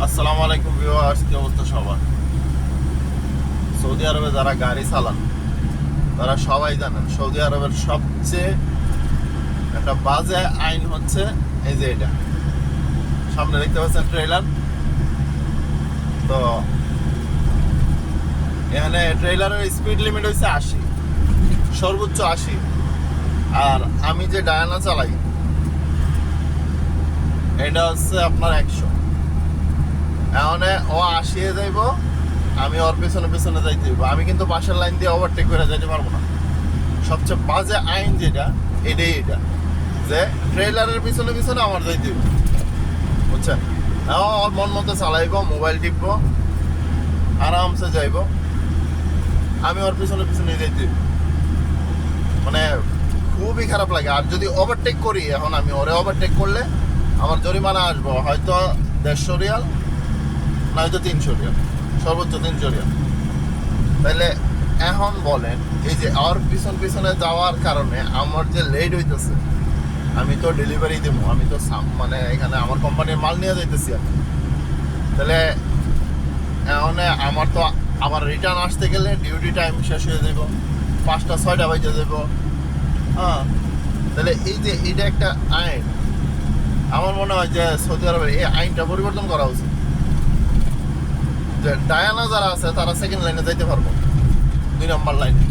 আসসালামু আলাইকুম ভিউয়ার্স, কি অবস্থা সবার? সৌদি আরবে যারা গাড়ি চালান তারা সবাই জানেন সৌদি আরবের সবচেয়ে একটা বাজে আইন হচ্ছে এই যে এটা সামনে দেখতে পাচ্ছেন ট্রেলার। তো এখানে ট্রেলারের স্পিড লিমিট হচ্ছে 80, সর্বোচ্চ 80। আর আমি যে ডায়ানা চালাই এটা হচ্ছে আপনার 100। এখন ও 80 যাইব, আমি ওর পেছনে পেছনে যাইতে হইব। আমি কিন্তু পাশের লাইন দিয়ে ওভারটেক করে যাইতে পারবো না। সবচেয়ে বাজে আইন যেটা এটাই, এটা যে ট্রেলারের পিছনে পিছনে আমার যাইতে হইব, বুঝছেন? ওর মন মতো চালাইব, মোবাইল টিপবো, আরামসে যাইব, আমি ওর পিছনে পিছনে যাইতে হইব। মানে খুবই খারাপ লাগে। আর যদি ওভারটেক করি, এখন আমি ওরে ওভারটেক করলে আমার জরিমানা আসবো হয়তো 150 রিয়াল, নয়তো 300 রিয়াল, সর্বোচ্চ 300 রিয়াল। তাহলে এখন বলেন, এই যে আর পিছন পিছনে যাওয়ার কারণে আমার যে লেট হইতেছে, আমি তো ডেলিভারি দেবো, আমি তো মানে এখানে আমার কোম্পানির মাল নিয়ে যাইতেছি আমি। তাহলে এখন আমার তো আবার রিটার্ন আসতে গেলে ডিউটি টাইম শেষ হয়ে যাব, 5টা-6টা বাজে যাব। হ্যাঁ, তাহলে এই যে এটা একটা আইন, আমার মনে হয় যে সৌদি আরবের এই আইনটা পরিবর্তন করা উচিত। যে ডায়ানা যারা আছে তারা সেকেন্ড লাইনে যাইতে পারবো, 2 নম্বর লাইনে।